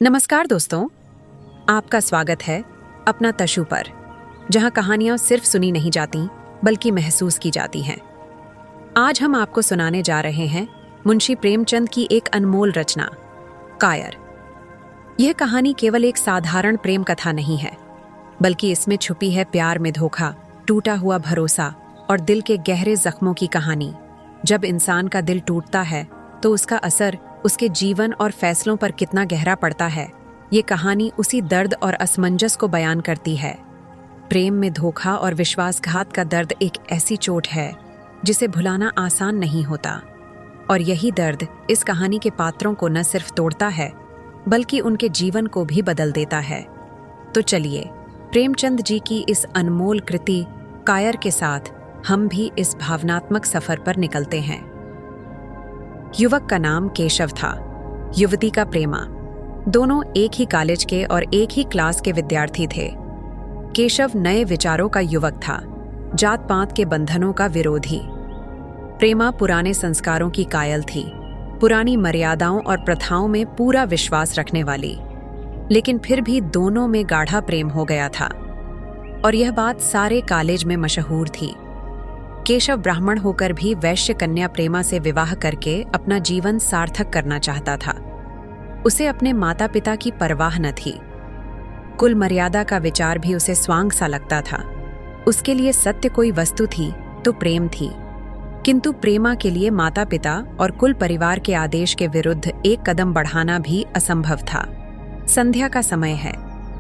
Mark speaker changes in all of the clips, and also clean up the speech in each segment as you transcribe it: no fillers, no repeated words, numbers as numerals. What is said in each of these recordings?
Speaker 1: नमस्कार दोस्तों, आपका स्वागत है अपना तशु पर, जहां कहानियां सिर्फ सुनी नहीं जाती बल्कि महसूस की जाती हैं। आज हम आपको सुनाने जा रहे हैं मुंशी प्रेमचंद की एक अनमोल रचना, कायर। यह कहानी केवल एक साधारण प्रेम कथा नहीं है, बल्कि इसमें छुपी है प्यार में धोखा, टूटा हुआ भरोसा और दिल के गहरे जख्मों की कहानी। जब इंसान का दिल टूटता है तो उसका असर उसके जीवन और फैसलों पर कितना गहरा पड़ता है, ये कहानी उसी दर्द और असमंजस को बयान करती है। प्रेम में धोखा और विश्वासघात का दर्द एक ऐसी चोट है जिसे भुलाना आसान नहीं होता, और यही दर्द इस कहानी के पात्रों को न सिर्फ तोड़ता है बल्कि उनके जीवन को भी बदल देता है। तो चलिए, प्रेमचंद जी की इस अनमोल कृति कायर के साथ हम भी इस भावनात्मक सफर पर निकलते हैं। युवक का नाम केशव था, युवती का प्रेमा। दोनों एक ही कॉलेज के और एक ही क्लास के विद्यार्थी थे। केशव नए विचारों का युवक था, जात पात के बंधनों का विरोधी। प्रेमा पुराने संस्कारों की कायल थी, पुरानी मर्यादाओं और प्रथाओं में पूरा विश्वास रखने वाली। लेकिन फिर भी दोनों में गाढ़ा प्रेम हो गया था, और यह बात सारे कॉलेज में मशहूर थी। केशव ब्राह्मण होकर भी वैश्य कन्या प्रेमा से विवाह करके अपना जीवन सार्थक करना चाहता था। उसे अपने माता पिता की परवाह न थी। कुल मर्यादा का विचार भी उसे स्वांग सा लगता था। उसके लिए सत्य कोई वस्तु थी तो प्रेम थी, किंतु प्रेमा के लिए माता पिता और कुल परिवार के आदेश के विरुद्ध एक कदम बढ़ाना भी असंभव था। संध्या का समय है।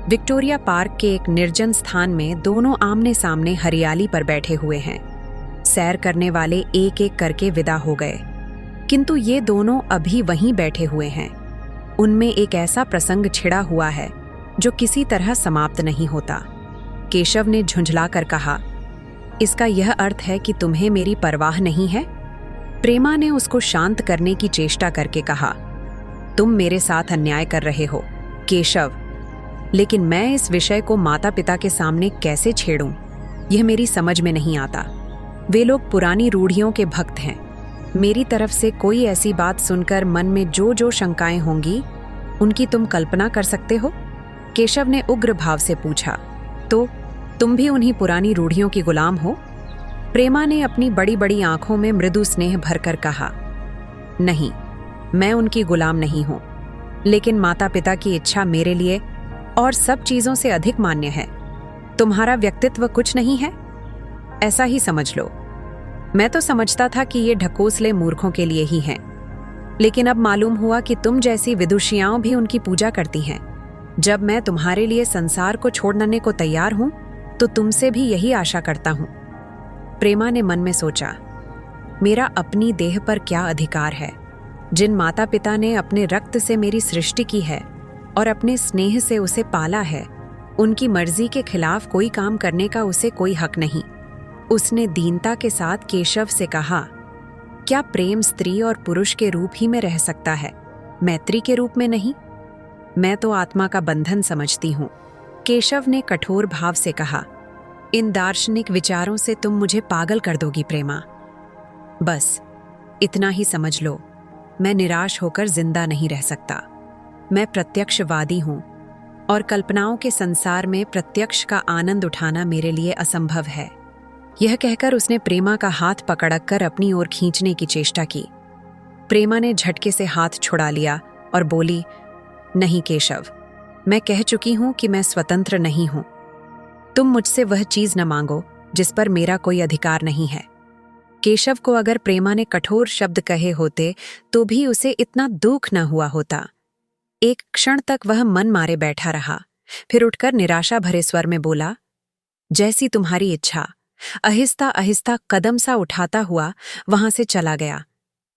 Speaker 1: विक्टोरिया पार्क के एक निर्जन स्थान में दोनों आमने सामने हरियाली पर बैठे हुए हैं। सैर करने वाले एक एक करके विदा हो गए, किंतु ये दोनों अभी वहीं बैठे हुए हैं। उनमें एक ऐसा प्रसंग छिड़ा हुआ है जो किसी तरह समाप्त नहीं होता। केशव ने झुंझलाकर कहा, इसका यह अर्थ है कि तुम्हें मेरी परवाह नहीं है? प्रेमा ने उसको शांत करने की चेष्टा करके कहा, तुम मेरे साथ अन्याय कर रहे हो केशव, लेकिन मैं इस विषय को माता पिता के सामने कैसे छेड़ूं, यह मेरी समझ में नहीं आता। वे लोग पुरानी रूढ़ियों के भक्त हैं। मेरी तरफ से कोई ऐसी बात सुनकर मन में जो जो शंकाएं होंगी, उनकी तुम कल्पना कर सकते हो? केशव ने उग्र भाव से पूछा, तो तुम भी उन्हीं पुरानी रूढ़ियों की गुलाम हो? प्रेमा ने अपनी बड़ी बड़ी आंखों में मृदु स्नेह भरकर कहा, नहीं, मैं उनकी गुलाम नहीं हूं, लेकिन माता पिता की इच्छा मेरे लिए और सब चीजों से अधिक मान्य है। तुम्हारा व्यक्तित्व कुछ नहीं है, ऐसा ही समझ लो। मैं तो समझता था कि ये ढकोसले मूर्खों के लिए ही हैं, लेकिन अब मालूम हुआ कि तुम जैसी विदुषियाओं भी उनकी पूजा करती हैं। जब मैं तुम्हारे लिए संसार को छोड़ने को तैयार हूं, तो तुमसे भी यही आशा करता हूं। प्रेमा ने मन में सोचा, मेरा अपनी देह पर क्या अधिकार है? जिन माता पिता ने अपने रक्त से मेरी सृष्टि की है और अपने स्नेह से उसे पाला है, उनकी मर्जी के खिलाफ कोई काम करने का उसे कोई हक नहीं। उसने दीनता के साथ केशव से कहा, क्या प्रेम स्त्री और पुरुष के रूप ही में रह सकता है, मैत्री के रूप में नहीं? मैं तो आत्मा का बंधन समझती हूं। केशव ने कठोर भाव से कहा, इन दार्शनिक विचारों से तुम मुझे पागल कर दोगी प्रेमा। बस इतना ही समझ लो, मैं निराश होकर जिंदा नहीं रह सकता। मैं प्रत्यक्षवादी हूं, और कल्पनाओं के संसार में प्रत्यक्ष का आनंद उठाना मेरे लिए असंभव है। यह कहकर उसने प्रेमा का हाथ पकड़कर अपनी ओर खींचने की चेष्टा की। प्रेमा ने झटके से हाथ छुड़ा लिया और बोली, नहीं केशव, मैं कह चुकी हूं कि मैं स्वतंत्र नहीं हूं। तुम मुझसे वह चीज न मांगो जिस पर मेरा कोई अधिकार नहीं है। केशव को अगर प्रेमा ने कठोर शब्द कहे होते तो भी उसे इतना दुख न हुआ होता। एक क्षण तक वह मन मारे बैठा रहा, फिर उठकर निराशा भरे स्वर में बोला, जैसी तुम्हारी इच्छा। आहिस्ता आहिस्ता कदम सा उठाता हुआ वहां से चला गया।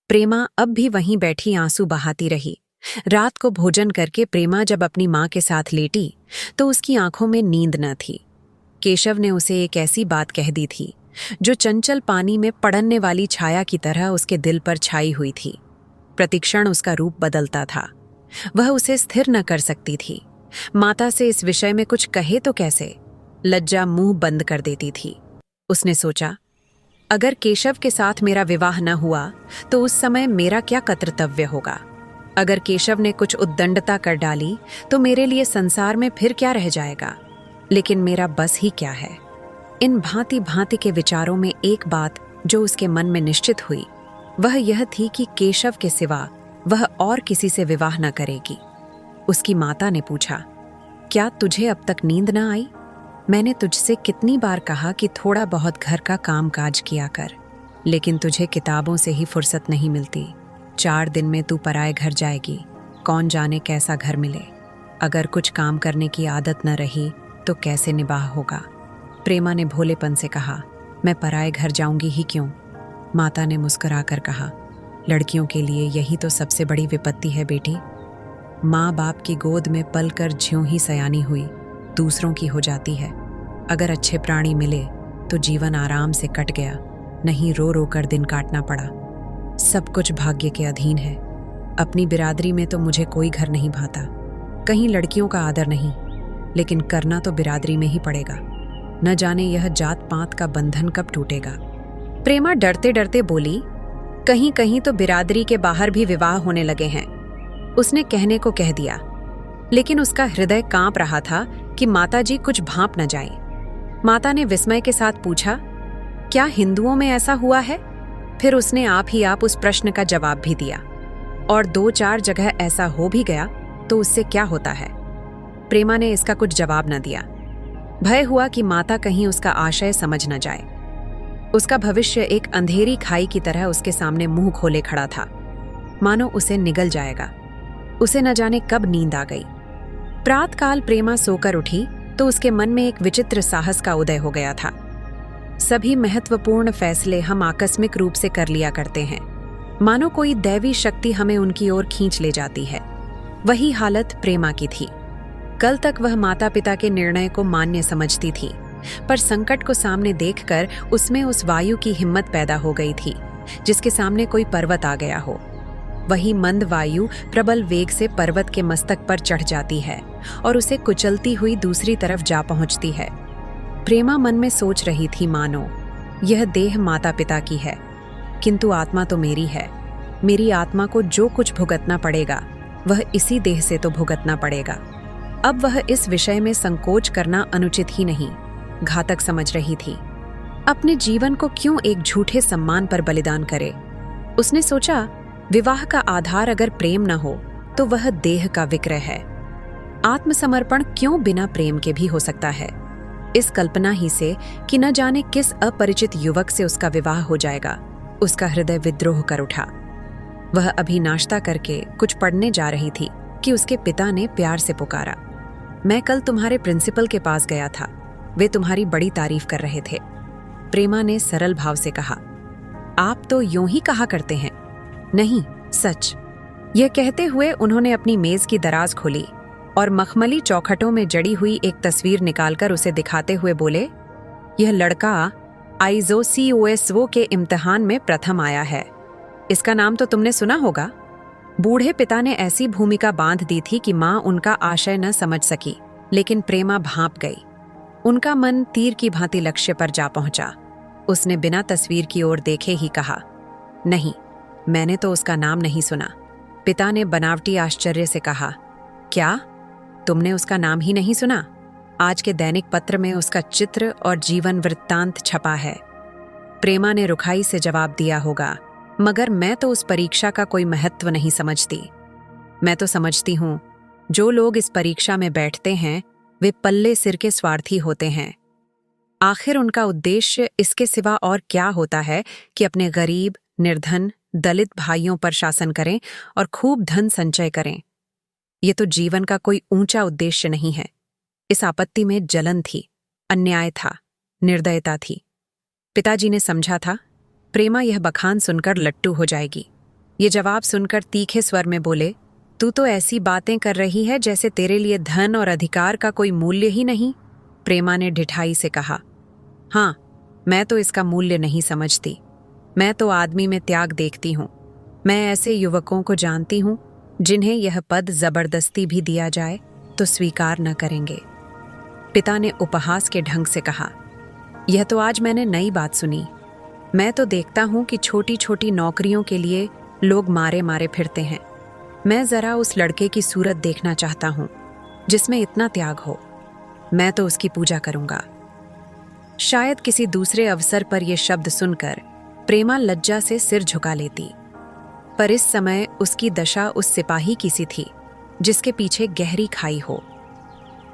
Speaker 1: प्रेमा अब भी वहीं बैठी आंसू बहाती रही। रात को भोजन करके प्रेमा जब अपनी मां के साथ लेटी तो उसकी आंखों में नींद न थी। केशव ने उसे एक ऐसी बात कह दी थी जो चंचल पानी में पड़ने वाली छाया की तरह उसके दिल पर छाई हुई थी। प्रतिक्षण उसका रूप बदलता था। वह उसे स्थिर न कर सकती थी। माता से इस विषय में कुछ कहे तो कैसे? लज्जा मुंह बंद कर देती थी। उसने सोचा, अगर केशव के साथ मेरा विवाह न हुआ तो उस समय मेरा क्या कर्तव्य होगा? अगर केशव ने कुछ उद्दंडता कर डाली तो मेरे लिए संसार में फिर क्या रह जाएगा। लेकिन मेरा बस ही क्या है। इन भांति भांति के विचारों में एक बात जो उसके मन में निश्चित हुई वह यह थी कि केशव के सिवा वह और किसी से विवाह न करेगी। उसकी माता ने पूछा, क्या तुझे अब तक नींद न आई? मैंने तुझसे कितनी बार कहा कि थोड़ा बहुत घर का काम काज किया कर, लेकिन तुझे किताबों से ही फुर्सत नहीं मिलती। 4 दिन में तू पराए घर जाएगी, कौन जाने कैसा घर मिले। अगर कुछ काम करने की आदत न रही तो कैसे निबाह होगा। प्रेमा ने भोलेपन से कहा, मैं पराए घर जाऊंगी ही क्यों। माता ने मुस्कुराकर कहा, लड़कियों के लिए यही तो सबसे बड़ी विपत्ति है बेटी। माँ बाप की गोद में पल कर ज्यों ही सयानी हुई दूसरों की हो जाती है। अगर अच्छे प्राणी मिले तो जीवन आराम से कट गया, नहीं रो रो कर दिन काटना पड़ा। सब कुछ भाग्य के अधीन है। अपनी बिरादरी में तो मुझे कोई घर नहीं भाता, कहीं लड़कियों का आदर नहीं, लेकिन करना तो बिरादरी में ही पड़ेगा। न जाने यह जात पात का बंधन कब टूटेगा। प्रेमा डरते डरते बोली, कहीं कहीं तो बिरादरी के बाहर भी विवाह होने लगे हैं। उसने कहने को कह दिया, लेकिन उसका हृदय कांप रहा था कि माताजी कुछ भांप न जाए। माता ने विस्मय के साथ पूछा, क्या हिंदुओं में ऐसा हुआ है? फिर उसने आप ही आप उस प्रश्न का जवाब भी दिया, और 2-4 जगह ऐसा हो भी गया तो उससे क्या होता है। प्रेमा ने इसका कुछ जवाब न दिया। भय हुआ कि माता कहीं उसका आशय समझ न जाए। उसका भविष्य एक अंधेरी खाई की तरह उसके सामने मुंह खोले खड़ा था, मानो उसे निगल जाएगा। उसे न जाने कब नींद आ गई। प्रातकाल प्रेमा सोकर उठी तो उसके मन में एक विचित्र साहस का उदय हो गया था। सभी महत्वपूर्ण फैसले हम आकस्मिक रूप से कर लिया करते हैं, मानो कोई दैवी शक्ति हमें उनकी ओर खींच ले जाती है। वही हालत प्रेमा की थी। कल तक वह माता पिता के निर्णय को मान्य समझती थी, पर संकट को सामने देखकर उसमें उस वायु की हिम्मत पैदा हो गई थी जिसके सामने कोई पर्वत आ गया हो। वही मंद वायु प्रबल वेग से पर्वत के मस्तक पर चढ़ जाती है और उसे कुचलती हुई दूसरी तरफ जा पहुंचती है। प्रेमा मन में सोच रही थी, मानो यह देह माता पिता की है, किंतु आत्मा तो मेरी है। मेरी आत्मा को जो कुछ भुगतना पड़ेगा वह इसी देह से तो भुगतना पड़ेगा। अब वह इस विषय में संकोच करना अनुचित ही नहीं, घातक समझ रही थी। अपने जीवन को क्यों एक झूठे सम्मान पर बलिदान करे। उसने सोचा, विवाह का आधार अगर प्रेम न हो तो वह देह का विक्रय है। आत्मसमर्पण क्यों बिना प्रेम के भी हो सकता है। इस कल्पना ही से कि न जाने किस अपरिचित युवक से उसका विवाह हो जाएगा, उसका हृदय विद्रोह कर उठा। वह अभी नाश्ता करके कुछ पढ़ने जा रही थी कि उसके पिता ने प्यार से पुकारा, मैं कल तुम्हारे प्रिंसिपल के पास गया था, वे तुम्हारी बड़ी तारीफ कर रहे थे। प्रेमा ने सरल भाव से कहा, आप तो यूं ही कहा करते हैं। नहीं, सच। यह कहते हुए उन्होंने अपनी मेज की दराज खोली और मखमली चौखटों में जड़ी हुई एक तस्वीर निकालकर उसे दिखाते हुए बोले, यह लड़का आईजोसीओएसओ के इम्तिहान में प्रथम आया है। इसका नाम तो तुमने सुना होगा। बूढ़े पिता ने ऐसी भूमिका बांध दी थी कि मां उनका आशय न समझ सकी, लेकिन प्रेमा भांप गई। उनका मन तीर की भांति लक्ष्य पर जा पहुंचा। उसने बिना तस्वीर की ओर देखे ही कहा, नहीं, मैंने तो उसका नाम नहीं सुना। पिता ने बनावटी आश्चर्य से कहा, क्या तुमने उसका नाम ही नहीं सुना? आज के दैनिक पत्र में उसका चित्र और जीवन वृत्तांत छपा है। प्रेमा ने रुखाई से जवाब दिया होगा, मगर मैं तो उस परीक्षा का कोई महत्व नहीं समझती। मैं तो समझती हूँ जो लोग इस परीक्षा में बैठते हैं वे पल्ले सिर के स्वार्थी होते हैं। आखिर उनका उद्देश्य इसके सिवा और क्या होता है कि अपने गरीब, निर्धन, दलित भाइयों पर शासन करें और खूब धन संचय करें। ये तो जीवन का कोई ऊंचा उद्देश्य नहीं है। इस आपत्ति में जलन थी, अन्याय था, निर्दयता थी। पिताजी ने समझा था प्रेमा यह बखान सुनकर लट्टू हो जाएगी। ये जवाब सुनकर तीखे स्वर में बोले, तू तो ऐसी बातें कर रही है जैसे तेरे लिए धन और अधिकार का कोई मूल्य ही नहीं। प्रेमा ने ढिठाई से कहा, हाँ, मैं तो इसका मूल्य नहीं समझती। मैं तो आदमी में त्याग देखती हूँ। मैं ऐसे युवकों को जानती हूँ जिन्हें यह पद जबरदस्ती भी दिया जाए तो स्वीकार न करेंगे। पिता ने उपहास के ढंग से कहा, यह तो आज मैंने नई बात सुनी। मैं तो देखता हूँ कि छोटी छोटी नौकरियों के लिए लोग मारे मारे फिरते हैं। मैं जरा उस लड़के की सूरत देखना चाहता हूं जिसमें इतना त्याग हो। मैं तो उसकी पूजा करूंगा। शायद किसी दूसरे अवसर पर यह शब्द सुनकर प्रेमा लज्जा से सिर झुका लेती, पर इस समय उसकी दशा उस सिपाही की सी थी जिसके पीछे गहरी खाई हो।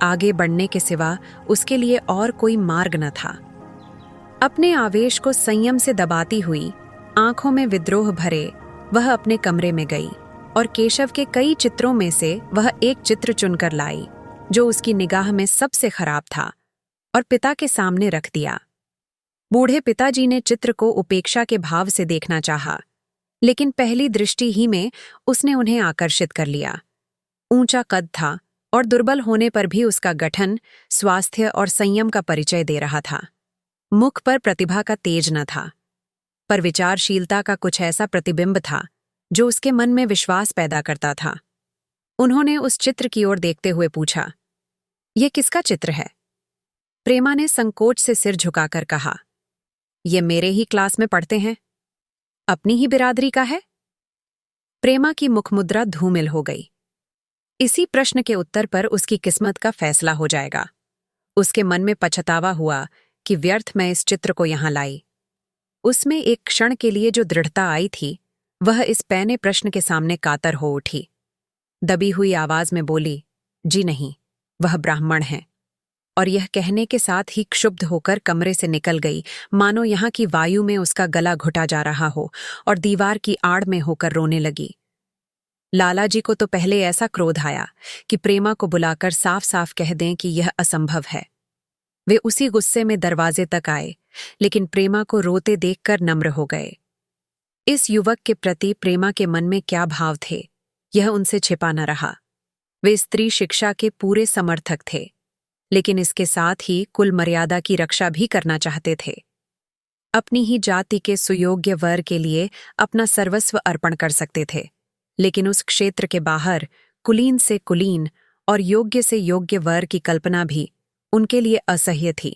Speaker 1: आगे बढ़ने के सिवा उसके लिए और कोई मार्ग न था। अपने आवेश को संयम से दबाती हुई, आंखों में विद्रोह भरे, वह अपने कमरे में गई और केशव के कई चित्रों में से वह एक चित्र चुनकर लाई जो उसकी निगाह में सबसे खराब था और पिता के सामने रख दिया। बूढ़े पिताजी ने चित्र को उपेक्षा के भाव से देखना चाहा, लेकिन पहली दृष्टि ही में उसने उन्हें आकर्षित कर लिया। ऊंचा कद था और दुर्बल होने पर भी उसका गठन स्वास्थ्य और संयम का परिचय दे रहा था। मुख पर प्रतिभा का तेज न था, पर विचारशीलता का कुछ ऐसा प्रतिबिंब था जो उसके मन में विश्वास पैदा करता था। उन्होंने उस चित्र की ओर देखते हुए पूछा, यह किसका चित्र है? प्रेमा ने संकोच से सिर झुकाकर कहा, यह मेरे ही क्लास में पढ़ते हैं। अपनी ही बिरादरी का है? प्रेमा की मुखमुद्रा धूमिल हो गई। इसी प्रश्न के उत्तर पर उसकी किस्मत का फैसला हो जाएगा। उसके मन में पछतावा हुआ कि व्यर्थ मैं इस चित्र को यहां लाई। उसमें एक क्षण के लिए जो दृढ़ता आई थी, वह इस पैने प्रश्न के सामने कातर हो उठी। दबी हुई आवाज में बोली, जी नहीं, वह ब्राह्मण है। और यह कहने के साथ ही क्षुब्ध होकर कमरे से निकल गई, मानो यहां की वायु में उसका गला घुटा जा रहा हो, और दीवार की आड़ में होकर रोने लगी। लालाजी को तो पहले ऐसा क्रोध आया कि प्रेमा को बुलाकर साफ साफ कह दें कि यह असंभव है। वे उसी गुस्से में दरवाजे तक आए, लेकिन प्रेमा को रोते देखकर नम्र हो गए। इस युवक के प्रति प्रेमा के मन में क्या भाव थे, यह उनसे छिपा न रहा। वे स्त्री शिक्षा के पूरे समर्थक थे, लेकिन इसके साथ ही कुल मर्यादा की रक्षा भी करना चाहते थे। अपनी ही जाति के सुयोग्य वर के लिए अपना सर्वस्व अर्पण कर सकते थे, लेकिन उस क्षेत्र के बाहर कुलीन से कुलीन और योग्य से योग्य वर की कल्पना भी उनके लिए असह्य थी।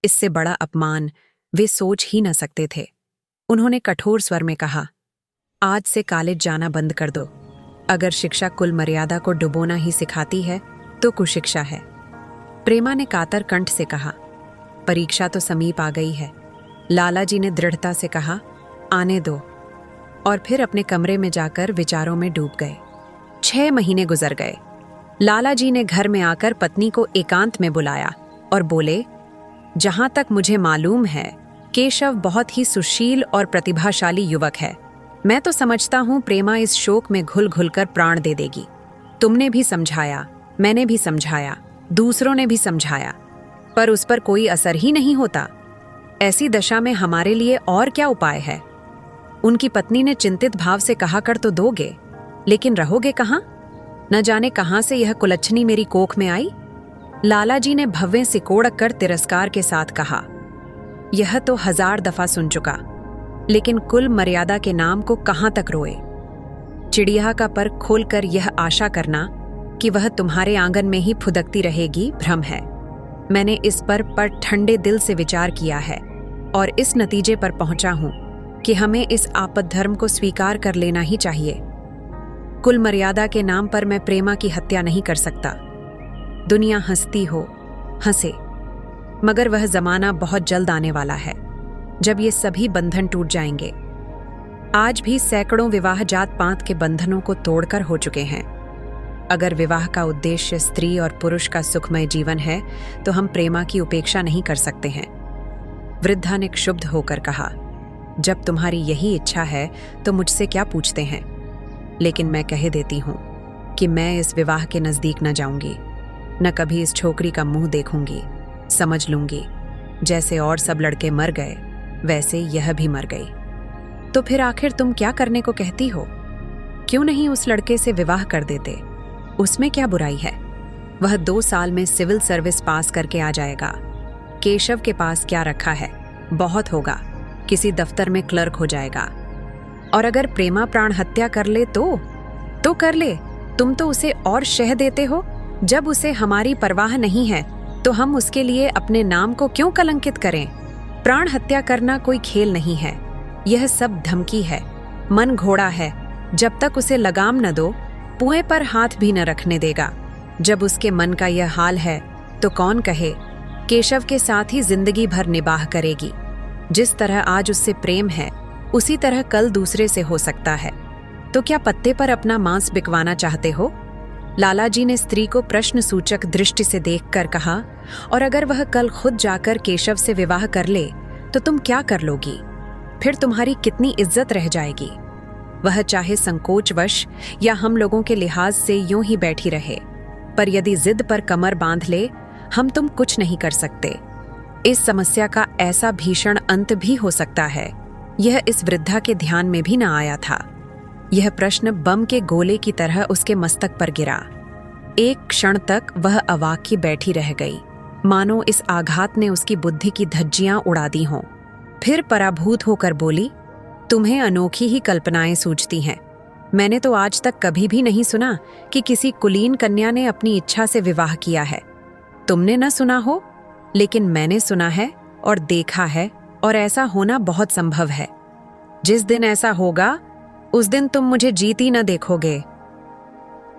Speaker 1: इससे बड़ा अपमान वे सोच ही न सकते थे। उन्होंने कठोर स्वर में कहा, आज से कॉलेज जाना बंद कर दो। अगर शिक्षा कुल मर्यादा को डुबोना ही सिखाती है तो कुशिक्षा है। प्रेमा ने कातर कंठ से कहा, परीक्षा तो समीप आ गई है। लालाजी ने दृढ़ता से कहा, आने दो, और फिर अपने कमरे में जाकर विचारों में डूब गए। 6 महीने गुजर गए। लालाजी ने घर में आकर पत्नी को एकांत में बुलाया और बोले, जहां तक मुझे मालूम है, केशव बहुत ही सुशील और प्रतिभाशाली युवक है। मैं तो समझता हूं प्रेमा इस शोक में घुल घुलकर प्राण दे देगी। तुमने भी समझाया, मैंने भी समझाया, दूसरों ने भी समझाया, पर उस पर कोई असर ही नहीं होता। ऐसी दशा में हमारे लिए और क्या उपाय है? उनकी पत्नी ने चिंतित भाव से कहा, कर तो दोगे, लेकिन रहोगे कहां? न जाने कहां से यह कुलच्छनी मेरी कोख में आई। लालाजी ने भव्य सिकोड़ कर तिरस्कार के साथ कहा, यह तो 1000 दफा सुन चुका, लेकिन कुल मर्यादा के नाम को कहां तक रोए। चिड़िया का पर खोलकर यह आशा करना कि वह तुम्हारे आंगन में ही फुदकती रहेगी भ्रम है। मैंने इस पर ठंडे दिल से विचार किया है और इस नतीजे पर पहुंचा हूं कि हमें इस आपद धर्म को स्वीकार कर लेना ही चाहिए। कुल मर्यादा के नाम पर मैं प्रेमा की हत्या नहीं कर सकता। दुनिया हंसती हो, हंसे, मगर वह जमाना बहुत जल्द आने वाला है जब ये सभी बंधन टूट जाएंगे। आज भी सैकड़ों विवाह जात पात के बंधनों को तोड़कर हो चुके हैं। अगर विवाह का उद्देश्य स्त्री और पुरुष का सुखमय जीवन है तो हम प्रेमा की उपेक्षा नहीं कर सकते हैं। वृद्धा ने क्षुब्ध होकर कहा, जब तुम्हारी यही इच्छा है तो मुझसे क्या पूछते हैं? लेकिन मैं कह देती हूं कि मैं इस विवाह के नजदीक न जाऊंगी, न कभी इस छोकरी का मुंह देखूंगी। समझ लूंगी जैसे और सब लड़के मर गए वैसे यह भी मर गई। तो फिर आखिर तुम क्या करने को कहती हो? क्यों नहीं उस लड़के से विवाह कर देते? उसमें क्या बुराई है? वह 2 साल में सिविल सर्विस पास करके आ जाएगा। केशव के पास क्या रखा है? बहुत होगा, किसी दफ्तर में क्लर्क हो जाएगा। और अगर प्रेमा प्राण हत्या कर ले तो कर ले। तुम तो उसे और शह देते हो। जब उसे हमारी परवाह नहीं है तो हम उसके लिए अपने नाम को क्यों कलंकित करें? प्राण हत्या करना कोई खेल नहीं है, यह सब धमकी है। मन घोड़ा है, जब तक उसे लगाम न दो कुएं पर हाथ भी न रखने देगा। जब उसके मन का यह हाल है तो कौन कहे केशव के साथ ही जिंदगी भर निबाह करेगी। जिस तरह आज उससे प्रेम है उसी तरह कल दूसरे से हो सकता है। तो क्या पत्ते पर अपना मांस बिकवाना चाहते हो? लालाजी ने स्त्री को प्रश्न सूचक दृष्टि से देखकर कहा, और अगर वह कल खुद जाकर केशव से विवाह कर ले तो तुम क्या कर लोगी? फिर तुम्हारी कितनी इज्जत रह जाएगी? वह चाहे संकोचवश या हम लोगों के लिहाज से यूं ही बैठी रहे, पर यदि जिद पर कमर बांध ले हम तुम कुछ नहीं कर सकते। इस समस्या का ऐसा भीषण अंत भी हो सकता है, यह इस वृद्धा के ध्यान में भी न आया था। यह प्रश्न बम के गोले की तरह उसके मस्तक पर गिरा। एक क्षण तक वह अवाक्य बैठी रह गई, मानो इस आघात ने उसकी बुद्धि की धज्जियां उड़ा दी हों। फिर पराभूत होकर बोली, तुम्हें अनोखी ही कल्पनाएं सूझती हैं। मैंने तो आज तक कभी भी नहीं सुना कि किसी कुलीन कन्या ने अपनी इच्छा से विवाह किया है। तुमने न सुना हो, लेकिन मैंने सुना है और देखा है, और ऐसा होना बहुत संभव है। जिस दिन ऐसा होगा उस दिन तुम मुझे जीती न देखोगे।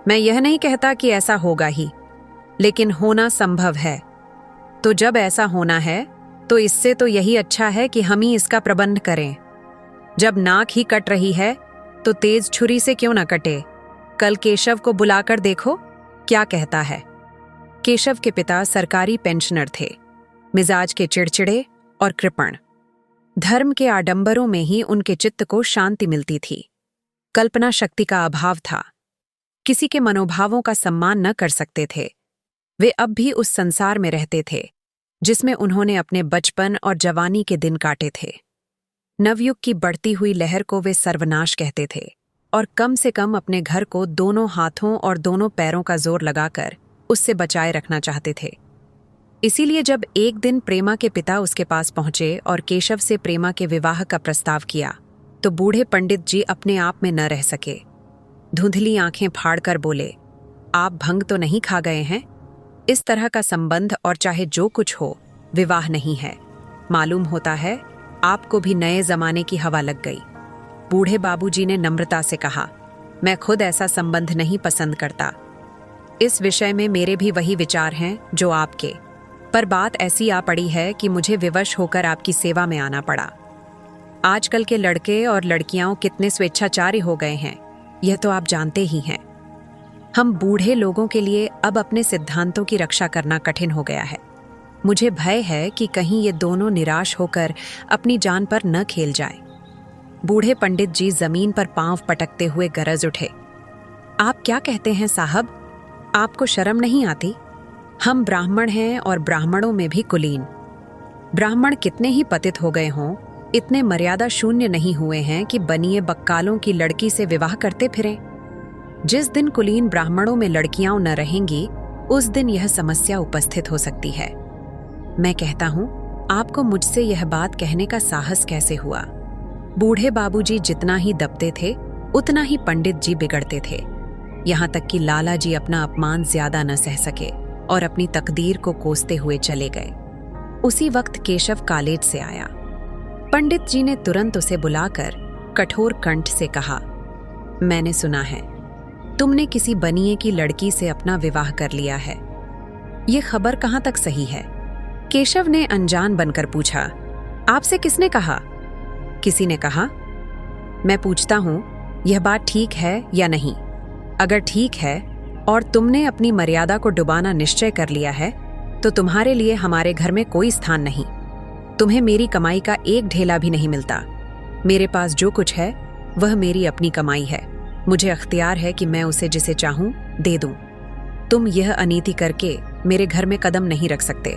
Speaker 1: मैं यह नहीं कहता कि ऐसा होगा ही, लेकिन होना संभव है। तो जब ऐसा होना है तो इससे तो यही अच्छा है कि हम ही इसका प्रबंध करें। जब नाक ही कट रही है तो तेज छुरी से क्यों न कटे? कल केशव को बुलाकर देखो क्या कहता है। केशव के पिता सरकारी पेंशनर थे, मिजाज के चिड़चिड़े और कृपण। धर्म के आडंबरों में ही उनके चित्त को शांति मिलती थी। कल्पना शक्ति का अभाव था, किसी के मनोभावों का सम्मान न कर सकते थे। वे अब भी उस संसार में रहते थे जिसमें उन्होंने अपने बचपन और जवानी के दिन काटे थे। नवयुग की बढ़ती हुई लहर को वे सर्वनाश कहते थे, और कम से कम अपने घर को दोनों हाथों और दोनों पैरों का जोर लगाकर उससे बचाए रखना चाहते थे। इसीलिए जब एक दिन प्रेमा के पिता उसके पास पहुंचे और केशव से प्रेमा के विवाह का प्रस्ताव किया, तो बूढ़े पंडित जी अपने आप में न रह सके। धुंधली आंखें फाड़कर बोले, आप भंग तो नहीं खा गए हैं? इस तरह का संबंध और चाहे जो कुछ हो, विवाह नहीं है। मालूम होता है आपको भी नए जमाने की हवा लग गई। बूढ़े बाबूजी ने नम्रता से कहा, मैं खुद ऐसा संबंध नहीं पसंद करता। इस विषय में मेरे भी वही विचार हैं जो आपके, पर बात ऐसी आ पड़ी है कि मुझे विवश होकर आपकी सेवा में आना पड़ा। आजकल के लड़के और लड़कियां कितने स्वेच्छाचारी हो गए हैं, यह तो आप जानते ही हैं। हम बूढ़े लोगों के लिए अब अपने सिद्धांतों की रक्षा करना कठिन हो गया है। मुझे भय है कि कहीं ये दोनों निराश होकर अपनी जान पर न खेल जाएं। बूढ़े पंडित जी जमीन पर पांव पटकते हुए गरज उठे, आप क्या कहते हैं साहब? आपको शर्म नहीं आती? हम ब्राह्मण हैं और ब्राह्मणों में भी कुलीन। ब्राह्मण कितने ही पतित हो गए हों, इतने मर्यादा शून्य नहीं हुए हैं कि बनिए बक्कालों की लड़की से विवाह करते फिरें। जिस दिन कुलीन ब्राह्मणों में लड़कियां न रहेंगी, उस दिन यह समस्या उपस्थित हो सकती है। मैं कहता हूं, आपको मुझसे यह बात कहने का साहस कैसे हुआ? बूढ़े बाबूजी जितना ही दबते थे, उतना ही पंडित जी बिगड़ते थे। यहां तक कि लाला जी अपना अपमान ज्यादा न सह सके और अपनी तकदीर को कोसते हुए चले गए। उसी वक्त केशव कॉलेज से आया। पंडित जी ने तुरंत उसे बुलाकर कठोर कंठ से कहा, मैंने सुना है तुमने किसी बनिए की लड़की से अपना विवाह कर लिया है। ये खबर कहां तक सही है? केशव ने अनजान बनकर पूछा, आपसे किसने कहा? किसी ने कहा। मैं पूछता हूं, यह बात ठीक है या नहीं? अगर ठीक है और तुमने अपनी मर्यादा को डुबाना निश्चय कर लिया है, तो तुम्हारे लिए हमारे घर में कोई स्थान नहीं। तुम्हें मेरी कमाई का एक ढेला भी नहीं मिलता। मेरे पास जो कुछ है वह मेरी अपनी कमाई है। मुझे अख्तियार है कि मैं उसे जिसे चाहूं दे दूं। तुम यह अनीति करके मेरे घर में कदम नहीं रख सकते।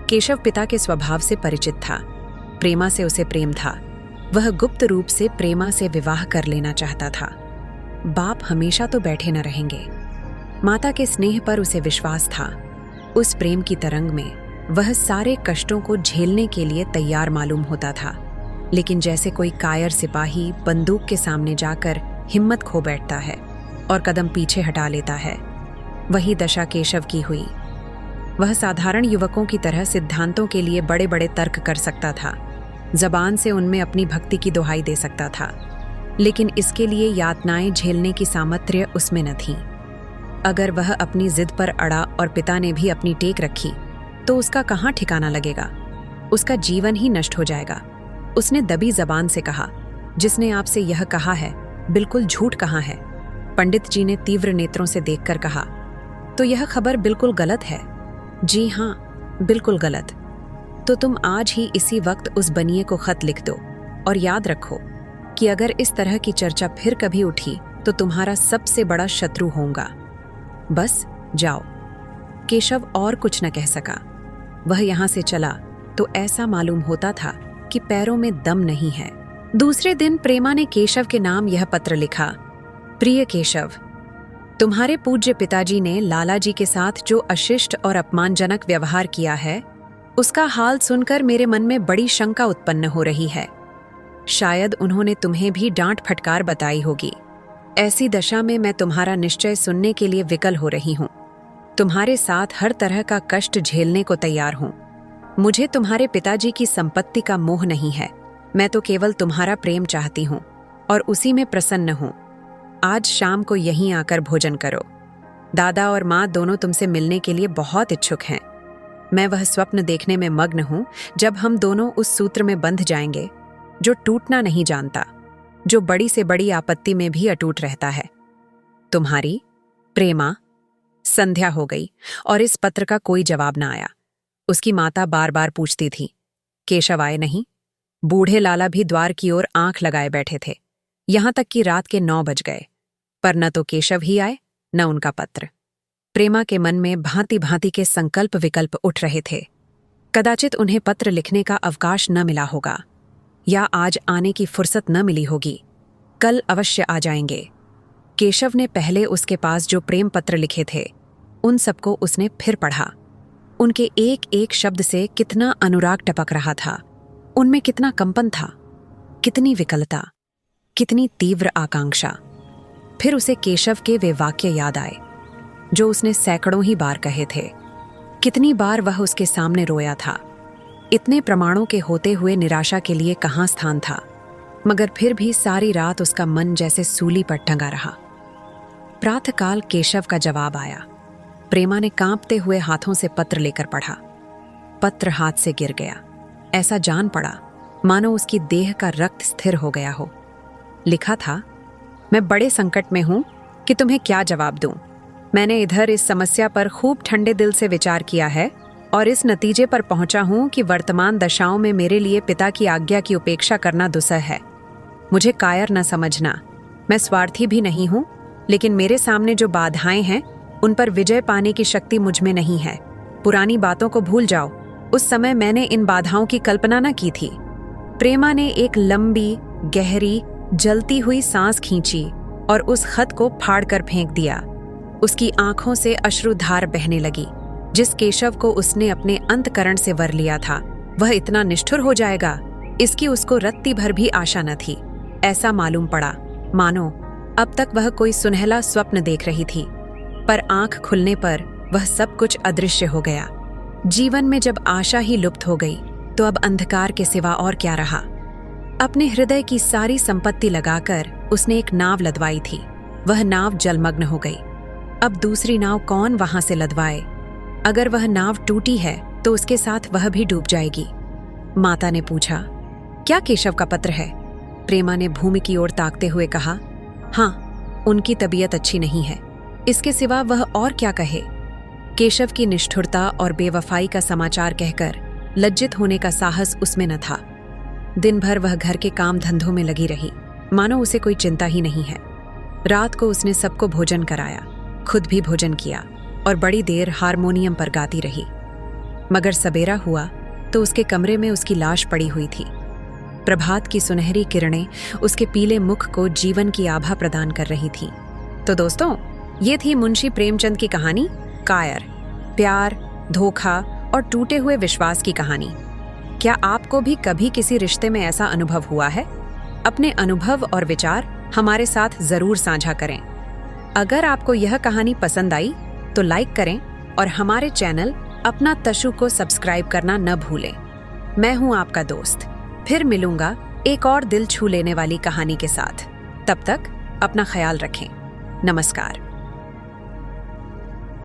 Speaker 1: केशव पिता के स्वभाव से परिचित था। प्रेमा से उसे प्रेम था। वह गुप्त रूप से प्रेमा से विवाह कर लेना चाहता था। बाप हमेशा तो बैठे न रहेंगे। माता के स्नेह पर उसे विश्वास था। उस प्रेम की तरंग में वह सारे कष्टों को झेलने के लिए तैयार मालूम होता था, लेकिन जैसे कोई कायर सिपाही बंदूक के सामने जाकर हिम्मत खो बैठता है और कदम पीछे हटा लेता है, वही दशा केशव की हुई। वह साधारण युवकों की तरह सिद्धांतों के लिए बड़े बड़े तर्क कर सकता था, जबान से उनमें अपनी भक्ति की दुहाई दे सकता था, लेकिन इसके लिए यातनाएं झेलने की सामर्थ्य उसमें न थी। अगर वह अपनी जिद पर अड़ा और पिता ने भी अपनी टेक रखी तो उसका कहाँ ठिकाना लगेगा, उसका जीवन ही नष्ट हो जाएगा। उसने दबी जबान से कहा, जिसने आपसे यह कहा है बिल्कुल झूठ कहाँ है? पंडित जी ने तीव्र नेत्रों से देखकर कहा, तो यह खबर बिल्कुल गलत है। जी हाँ, बिल्कुल गलत। तो तुम आज ही इसी वक्त उस बनिए को खत लिख दो और याद रखो कि अगर इस तरह की चर्चा फिर कभी उठी तो तुम्हारा सबसे बड़ा शत्रु होऊंगा। बस जाओ। केशव और कुछ न कह सका। वह यहां से चला तो ऐसा मालूम होता था कि पैरों में दम नहीं है। दूसरे दिन प्रेमा ने केशव के नाम यह पत्र लिखा। प्रिय केशव, तुम्हारे पूज्य पिताजी ने लाला जी के साथ जो अशिष्ट और अपमानजनक व्यवहार किया है, उसका हाल सुनकर मेरे मन में बड़ी शंका उत्पन्न हो रही है। शायद उन्होंने तुम्हें भी डांट फटकार बताई होगी। ऐसी दशा में मैं तुम्हारा निश्चय सुनने के लिए विकल हो रही हूं। तुम्हारे साथ हर तरह का कष्ट झेलने को तैयार हूं। मुझे तुम्हारे पिताजी की संपत्ति का मोह नहीं है। मैं तो केवल तुम्हारा प्रेम चाहती हूं और उसी में प्रसन्न हूं। आज शाम को यहीं आकर भोजन करो। दादा और माँ दोनों तुमसे मिलने के लिए बहुत इच्छुक हैं। मैं वह स्वप्न देखने में मग्न हूं जब हम दोनों उस सूत्र में बंध जाएंगे जो टूटना नहीं जानता, जो बड़ी से बड़ी आपत्ति में भी अटूट रहता है। तुम्हारी प्रेमा। संध्या हो गई और इस पत्र का कोई जवाब न आया। उसकी माता बार बार पूछती थी, केशव आए नहीं? बूढ़े लाला भी द्वार की ओर आंख लगाए बैठे थे। यहां तक कि रात के 9 बज गए, पर न तो केशव ही आए न उनका पत्र। प्रेमा के मन में भांति भांति के संकल्प विकल्प उठ रहे थे। कदाचित उन्हें पत्र लिखने का अवकाश न मिला होगा, या आज आने की फुर्सत न मिली होगी। कल अवश्य आ जाएंगे। केशव ने पहले उसके पास जो प्रेम पत्र लिखे थे उन सबको उसने फिर पढ़ा। उनके एक एक शब्द से कितना अनुराग टपक रहा था, उनमें कितना कंपन था, कितनी विकलता, कितनी तीव्र आकांक्षा। फिर उसे केशव के वे वाक्य याद आए जो उसने सैकड़ों ही बार कहे थे। कितनी बार वह उसके सामने रोया था। इतने प्रमाणों के होते हुए निराशा के लिए कहाँ स्थान था, मगर फिर भी सारी रात उसका मन जैसे सूली पर टंगा रहा। प्रातःकाल केशव का जवाब आया। प्रेमा ने कांपते हुए हाथों से पत्र लेकर पढ़ा। पत्र हाथ से गिर गया। ऐसा जान पड़ा मानो उसकी देह का रक्त स्थिर हो गया हो। लिखा था, मैं बड़े संकट में हूं कि तुम्हें क्या जवाब दूं। मैंने इधर इस समस्या पर खूब ठंडे दिल से विचार किया है और इस नतीजे पर पहुंचा हूं कि वर्तमान दशाओं में मेरे लिए पिता की आज्ञा की उपेक्षा करना दुस्सह है। मुझे कायर न समझना। मैं स्वार्थी भी नहीं हूं, लेकिन मेरे सामने जो बाधाएं हैं उन पर विजय पाने की शक्ति मुझ में नहीं है। पुरानी बातों को भूल जाओ। उस समय मैंने इन बाधाओं की कल्पना न की थी। प्रेमा ने एक लंबी, गहरी, जलती हुई सांस खींची और उस खत को फाड़कर फेंक दिया। उसकी आंखों से अश्रुधार बहने लगी। जिस केशव को उसने अपने अंतकरण से वर लिया था, वह इतना निष्ठुर हो जाएगा, इसकी उसको रत्ती भर भी आशा न थी। ऐसा मालूम पड़ा मानो अब तक वह कोई सुनहला स्वप्न देख रही थी, पर आंख खुलने पर वह सब कुछ अदृश्य हो गया। जीवन में जब आशा ही लुप्त हो गई तो अब अंधकार के सिवा और क्या रहा। अपने हृदय की सारी संपत्ति लगाकर उसने एक नाव लदवाई थी। वह नाव जलमग्न हो गई। अब दूसरी नाव कौन वहां से लदवाए? अगर वह नाव टूटी है तो उसके साथ वह भी डूब जाएगी। माता ने पूछा, क्या केशव का पत्र है? प्रेमा ने भूमि की ओर ताकते हुए कहा, हाँ, उनकी तबीयत अच्छी नहीं है। इसके सिवा वह और क्या कहे? केशव की निष्ठुरता और बेवफाई का समाचार कहकर लज्जित होने का साहस उसमें न था। दिन भर वह घर के काम धंधों में लगी रही, मानो उसे कोई चिंता ही नहीं है। रात को उसने सबको भोजन कराया, खुद भी भोजन किया और बड़ी देर हारमोनियम पर गाती रही। मगर सबेरा हुआ तो उसके कमरे में उसकी लाश पड़ी हुई थी। प्रभात की सुनहरी किरणें उसके पीले मुख को जीवन की आभा प्रदान कर रही थी। तो दोस्तों, ये थी मुंशी प्रेमचंद की कहानी कायर। प्यार, धोखा और टूटे हुए विश्वास की कहानी। क्या आपको भी कभी किसी रिश्ते में ऐसा अनुभव हुआ है? अपने अनुभव और विचार हमारे साथ जरूर साझा करें। अगर आपको यह कहानी पसंद आई तो लाइक करें और हमारे चैनल अपना तशु को सब्सक्राइब करना न भूलें। मैं हूं आपका दोस्त। फिर मिलूंगा एक और दिल छू लेने वाली कहानी के साथ। तब तक अपना ख्याल रखें। नमस्कार।